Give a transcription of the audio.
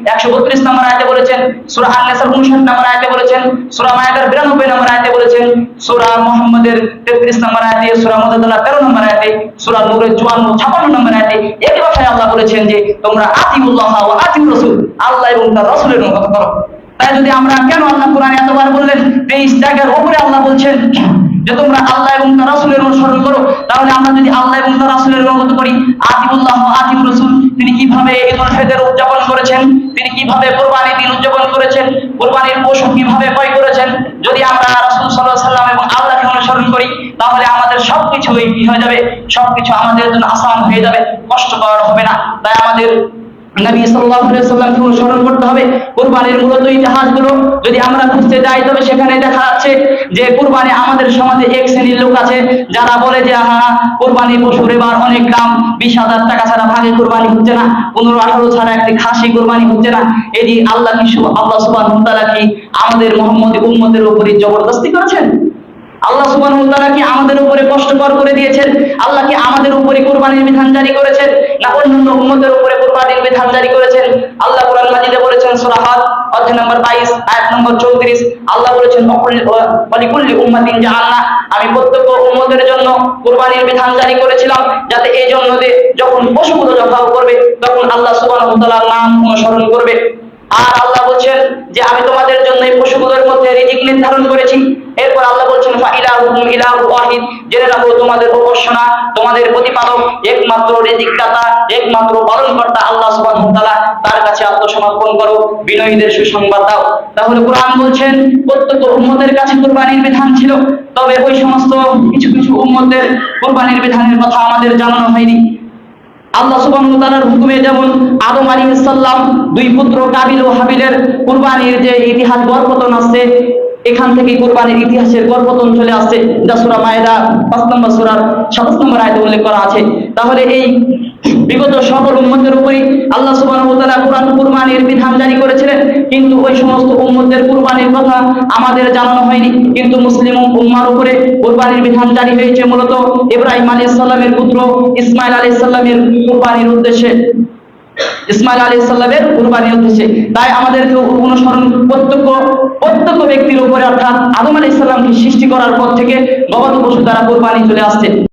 132 নম্বর আয়াতে বলেছেন, সূরা আন-নিসার 59 নম্বর আয়াতে বলেছেন, সূরা মায়েদার 92 নম্বর আয়াতে বলেছেন, সূরা মুহাম্মাদের 33 নম্বর আয়াতে, সূরা মুজাদালা 13 নম্বর আয়াতে, সূরা নূরের 54 56 নম্বর আয়াতে একই ভাষায় আল্লাহ বলেছেন যে তোমরা আতিউল্লাহ ওয়া আতিউর রাসূল, আল্লাহ এবং তার রাসূলের অনুগত করো। তাই যদি আমরা কেন আল্লাহ কোরআনে এতবার বললেন 23 জায়গার উপরে আল্লাহ বলছেন যে তোমরা আল্লাহ এবং তার রাসূলের অনুসরণ করো, তাহলে আমরা যদি আল্লাহ এবং তার রাসূলের অনুগত করি, আতিউল্লাহ ওয়া আতিউর রাসূল, তিনি কিভাবে ঈদুল ফিতর উদযাপন করেছেন, তিনি কিভাবে কুরবানির দিন উদযাপন করেছেন, কুরবানির পশু কিভাবে ক্রয় করেছেন, যদি আমরা রাসূল সাল্লাল্লাহু আলাইহি ওয়াসাল্লাম এবং আল্লাহকে অনুসরণ করি, তাহলে আমাদের সবকিছুই কি হয়ে যাবে, সবকিছু আমাদের জন্য আসান হয়ে যাবে, কষ্টকর হবে না। তাই আমাদের নবী সাল্লাল্লাহু আলাইহি ওয়াসাল্লামকে অনুসরণ করতে হবে। কুরবানির মূলত ইতিহাসগুলো যদি আমরা খুঁজতে যাই, তবে সেখানে দেখা যাচ্ছে যে কুরবানি আমাদের সমাজে এক শ্রেণীর লোক আছে যারা বলে যে হ্যাঁ, কুরবানি পশুর এবার অনেক দাম, 20,000 টাকা ছাড়া ভাগে কুরবানি হচ্ছে না, 15-18 ছাড়া একটি খাসি কুরবানি হচ্ছে না। এটি আল্লাহ সুবহানাহু ওয়া তাআলা কি আমাদের মুহাম্মদী উম্মতের উপরে জবরদস্তি করেছেন? আল্লাহ সুবহানাহু ওয়া তাআলা কি আমাদের উপরে কষ্টকর করে দিয়েছেন? আল্লাহ কি আমাদের উপরে কুরবানির বিধান জারি করেছেন, না অন্যান্য উম্মতের উপরে কুরবানির বিধান জারি করেছেন? আল্লাহ কোরআন মাজিদে বলেছেন, সূরা হজ অধ্যায় নম্বর 22 আয়াত নম্বর 34, আল্লাহ বলেছেন ওয়ালিকুল্লি উম্মাতিন জাআলনা, আমি প্রত্যেক উম্মতের জন্য কুরবানির বিধান জারি করেছিলাম, যাতে এই জন্য যখন পশুগুলো জবাহ করবে তখন আল্লাহ সুবহানাহু ওয়া তাআলার নাম অনুসরণ করবে। আর আল্লাহ বলছেন যে আমি তোমাদের জন্য এই পশুগুলোর মধ্যে রিজিক নির্ধারণ করেছি। এরপর আল্লাহ বলছেন ফাইলাহুকুম ইলাহু ওয়াহিদ, জেনে রাখো তোমাদের উপাসনা, তোমাদের প্রতিপালক একমাত্র রিজিকদাতা, একমাত্র পালনকর্তা আল্লাহ সুবহানাহু ওয়া তাআলা, তার কাছে আত্মসমর্পণ করো, বিনয়ীদের সুসংবাদ দাও। তাহলে কোরআন বলছেন প্রত্যেক উম্মতের কাছে কুরবানির বিধান ছিল, তবে ওই সমস্ত কিছু কিছু উম্মতের কুরবানির বিধানের কথা আমাদের জানানো হয়নি। আল্লাহ সুবহানাহু ওয়া তাআলার হুকুমে যেমন আদম আলাইহিস সালাম দুই পুত্র কাবিল ও হাবিলের কুরবানির যে ইতিহাস গড়পতন আছে, এখান থেকে কুরবানির ইতিহাসের গড়পতন চলে আসছে, যা সূরা মায়েদা 5 নম্বর সূরার 27 নম্বর আয়াতে উল্লেখ করা আছে। তাহলে এই বিগত সকল উম্মতের উপরই আল্লাহ সুবহানাহু ওয়া তাআলা কুরবানির বিধান জারি করেছিলেন, কিন্তু ওই সমস্ত উম্মতের কুরবানির কথা আমাদের জানানো হয়নি। কিন্তু মুসলিম উম্মার উপরে কুরবানির বিধান জারি হয়েছে মূলত ইব্রাহিম আলাইহিস সালামের পুত্র ইসমাঈল আলাইহিস সালামের কুরবানির উদ্দেশ্যে, ইসমাঈল আলাইহিস সালামের কুরবানির উদ্দেশ্যে। তাই আমাদেরকে অনুসরণ প্রত্যেক ব্যক্তির উপরে, অর্থাৎ আদম আলাইহিস সালামকে সৃষ্টি করার পর থেকে গবাদি পশু দ্বারা কুরবানি চলে আসছে।